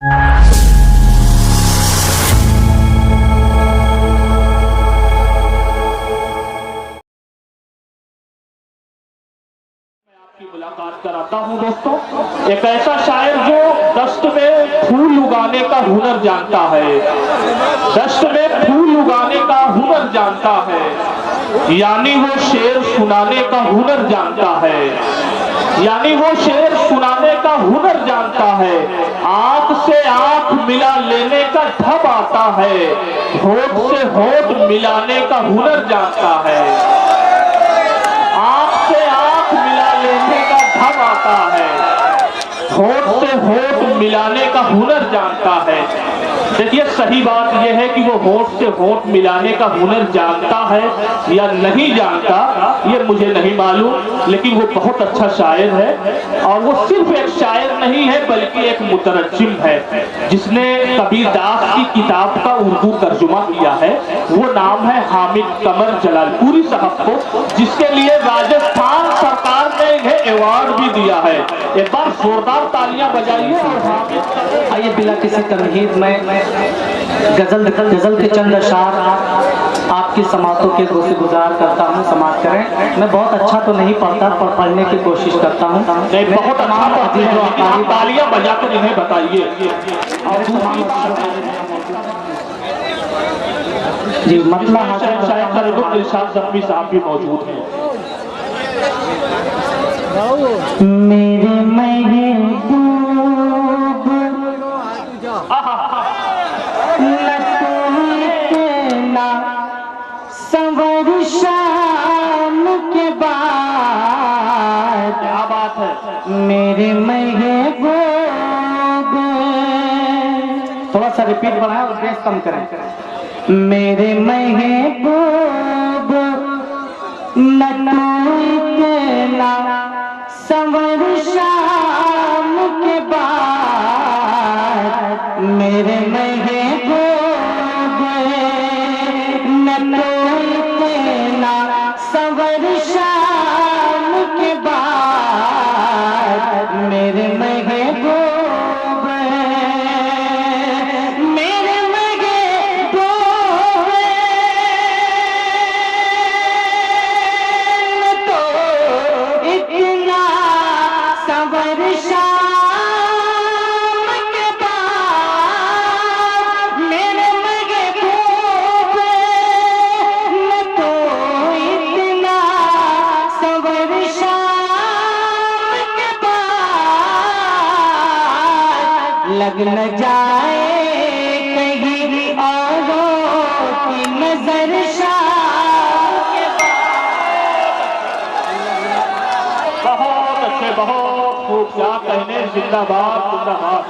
की मुलाकात कराता हूं दोस्तों, एक ऐसा शायर जो दस्त में फूल उगाने का हुनर जानता है, दस्त में फूल उगाने का हुनर जानता है, यानी वो शेर सुनाने का हुनर जानता है, यानी वो शेर सुनाने का हुनर जानता है। आंख से आंख मिला लेने का ढब आता है, होठ से होठ मिलाने का हुनर जानता है, आंख से आंख मिला लेने का ढब आता है, होठ से होठ मिलाने का हुनर जानता है। देखिए सही बात यह है कि वो होठ से होठ मिलाने का हुनर जानता है या नहीं जानता ये मुझे नहीं मालूम, लेकिन वो बहुत अच्छा शायर है। और वो सिर्फ एक शायर नहीं है बल्कि एक मुतरज्जिम है, जिसने कबीरदास की किताब का उर्दू तर्जुमा किया है। वो नाम है हामिद कमर जलालपुरी साहब को, जिसके लिए राजस्थान सरकार ने इन्हें अवार्ड भी दिया है। एक बार जोरदार तालियां बजाइए। और आइए बिला किसी तमहीद में गजल के चंद अशार आपकी समातों के से गुजार करता हूँ, समाप्त करें। मैं बहुत अच्छा तो नहीं पढ़ता पर पढ़ने की कोशिश करता हूँ। बहुत अच्छा, तालियां बजाकर इन्हें बताइए। जी मतलब इरशाद ज़ख्मी साहब भी मौजूद हैं। मेरे महबूब संवर शाम के बाद, क्या बात है, मेरे महबूब। थोड़ा सा रिपीट बढ़ाएं और बेस कम करें। मेरे महबूब नटूना संवर शाम के बाद, मेरे महबूब नटूना संवर शाम के बाद, मेरे महबूब मेरे महबूब तो इतना संवर शाम के बाद, मेरे महबूब तो इतना संवर शाम के बाद, लग न जाए कहीं औरों की नजर शाम के बाद। बहुत अच्छे, बहुत खूब, क्या कहने, जिंदाबाद जिंदाबाद।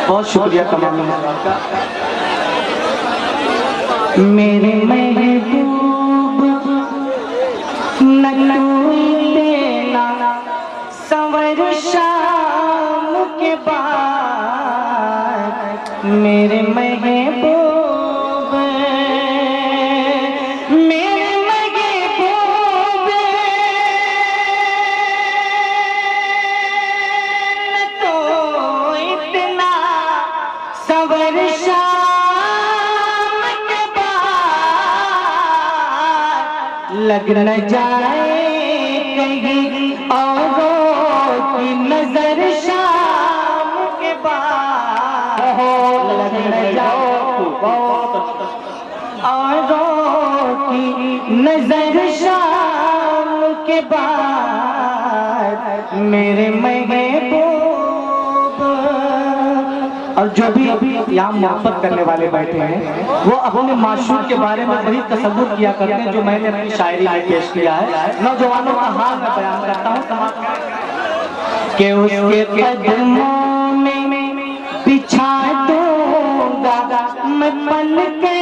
बहुत शुक्रिया तमाम का। मेरे महबूब नटूना संवर शाम के बाद, मेरे महबूब मेरे महबूब तो इतना संवर शाम के बाद, लग न जाए कहीं औरों की नजर शाम के बाद, लग न जाए औरों की नजर शाम के बाद, मेरे महबूब। और जो भी यहाँ मोहब्बत करने वाले बैठे हैं वो अपने माशूक के बारे में वही तसव्वुर किया करते हैं जो मैंने अपनी शायरी में पेश किया है। नौजवानों का हाल मैं बयान करता हूँ कि उसके कदमों में बिछा दूंगा मैं पलके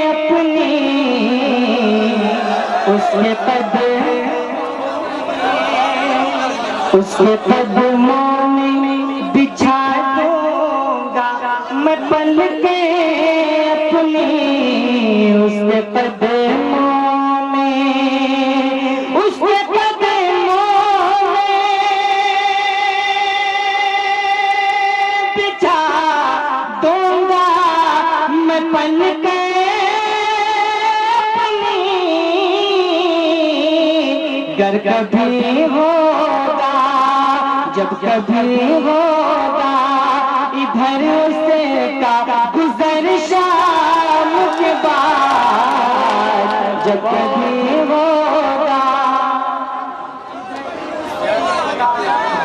अपनी, उसके कदमों में बिछा दूंगा मैं पलके अपनी, उसके कदमों गर कभी होगा, जब कभी होगा इधर से का गुजर शाम के बाद, जब कभी होगा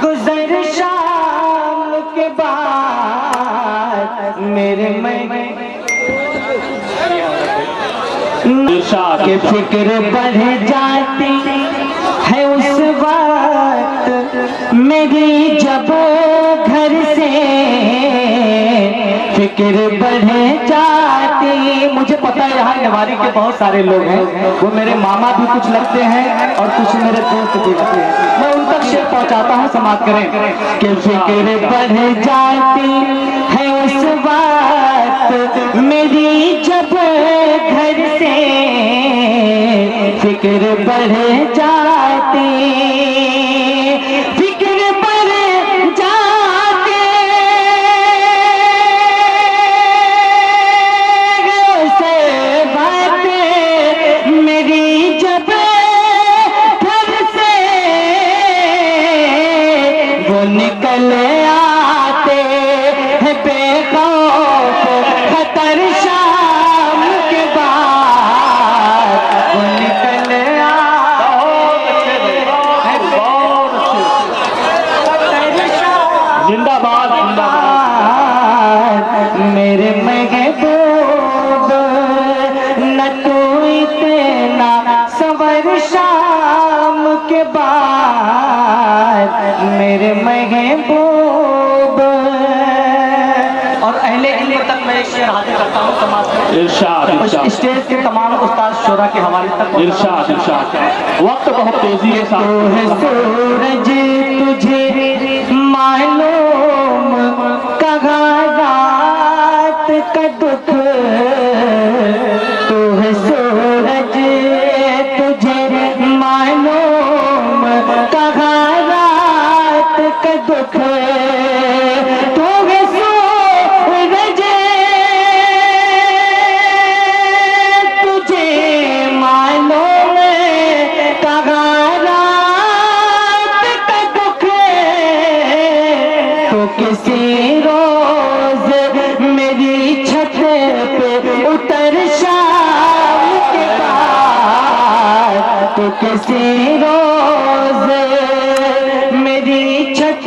गुजर शाम के बाद मेरे में के फिक्र बढ़ जाती है उस वक्त मेरी, जब घर से फिक्र बढ़ जाती। मुझे पता है यहाँ निवारी के बहुत सारे लोग हैं, वो मेरे मामा भी कुछ लगते हैं और कुछ मेरे दोस्त भी लगते हैं, मैं उन तक शेर पहुँचाता हूँ, समाप्त करें। कि फिक्र बढ़ जाती है उस वक्त मेरी, जब घर से फिक्र बढ़ जाती, फिक्र बढ़ जाती से बात मेरी, जब घर से वो निकल आते हैं बेखौफ खतर शाम के बाद, वो निकल जिंदाबाद जिंदाबाद। मेरे महबूब न तू इतना सवर शाम के बाद, मेरे महबूब। और अहले इल्म तक मैं एक शेर हाजिर करता हूँ समाज में, इरशाद इरशाद स्टेज के तमाम उस्ताद शोरा के हवाले तक। इरशाद इरशाद। वक्त बहुत तेजी के साथ तो है सूरज तुझे मालूम कहाँ रात का दुख, तो है सूरज तुझे मालूम कहाँ रात का दुख, तो है सूरज तुझे मालूम कहाँ रात का दुख, तो किसी रोज मेरी छत पे उतर शाम के बाद, तो किसी रोज मेरी छत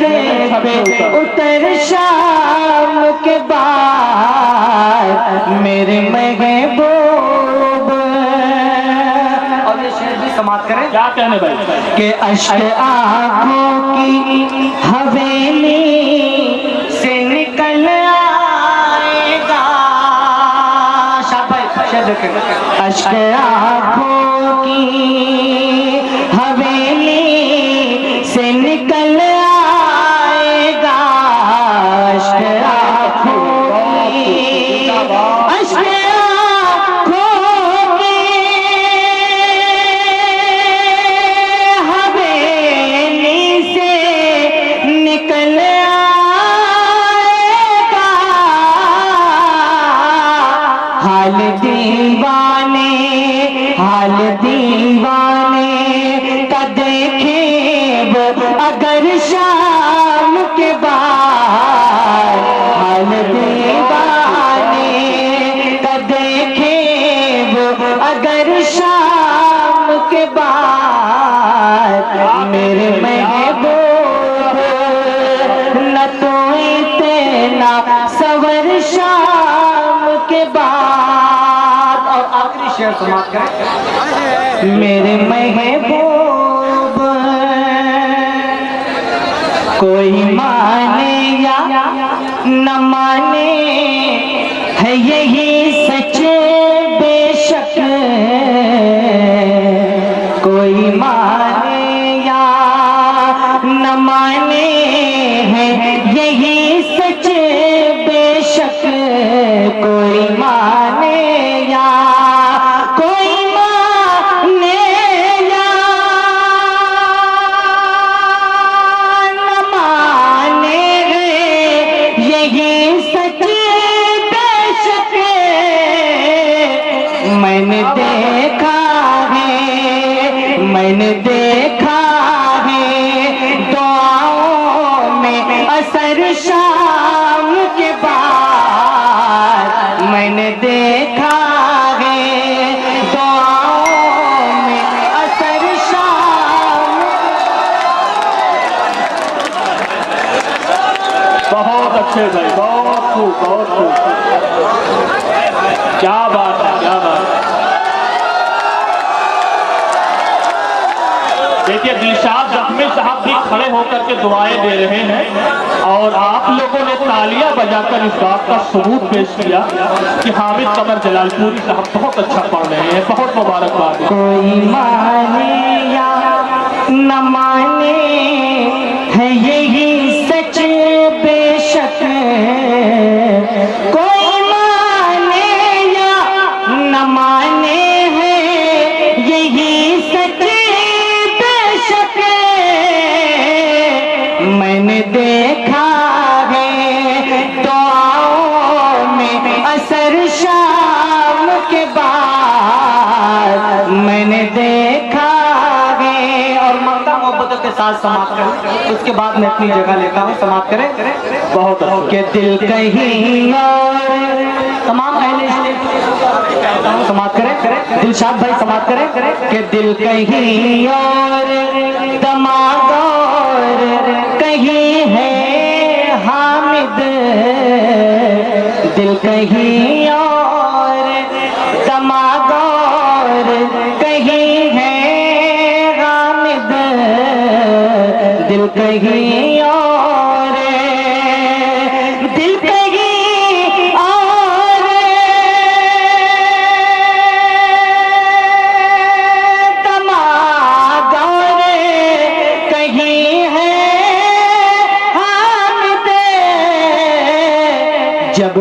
पे उतर शाम के बाद, मेरे महबूब। और ये शेर भी समाप्त करें। क्या कहने भाई? के अश्क आँखों की हवेली से निकल आएगा, शाबाश शेर देखें। अश्क आँखों की हवेली से निकल आएगा, अश्क आँखों की, अश्क हाल दीवाने का देखे वो अगर शाम के बाद, हाल दीवाने का देखे वो अगर शाम के बाद, मेरे महबूब न तो इतना सवर शाम के बाद। और आखिरी शेर समाप्त करें। मेरे महबूब कोई माने या न माने है यही सच बेशक, कोई माने या न माने है यही सच बेशक, कोई माने या कोई माने या न माने यही सच बेशक, मैंने देखा है, मैंने देखा देखिए दिलशाद जख्मी साहब भी खड़े होकर के दुआएं दे रहे हैं और आप लोगों ने तालियां बजाकर इस बात का सबूत पेश किया कि हामिद कमर जलालपुरी साहब बहुत अच्छा पढ़ रहे हैं। बहुत मुबारकबाद। कोई माने या न माने है यही सच बेशक, कोई माने या न माने है यही सच बेशक, मैंने देखा है दुआओं में असर शाम के बाद, मैंने देखा है। और मक्का मोहब्बत के साथ समाप्त करें, उसके बाद मैं अपनी जगह लेता हूँ। समाप्त करें। बहुत अच्छा। के दिल कहीं और तमाम समाप्त करें। दिलशाद भाई समाप्त करें। के दिल कहीं और दिमाग और कहीं है हामिद, दिल कहीं और दिमाग और कहीं है हामिद, दिल कहीं और, दिल कहीं और दिमाग और कहीं है हामिद, जब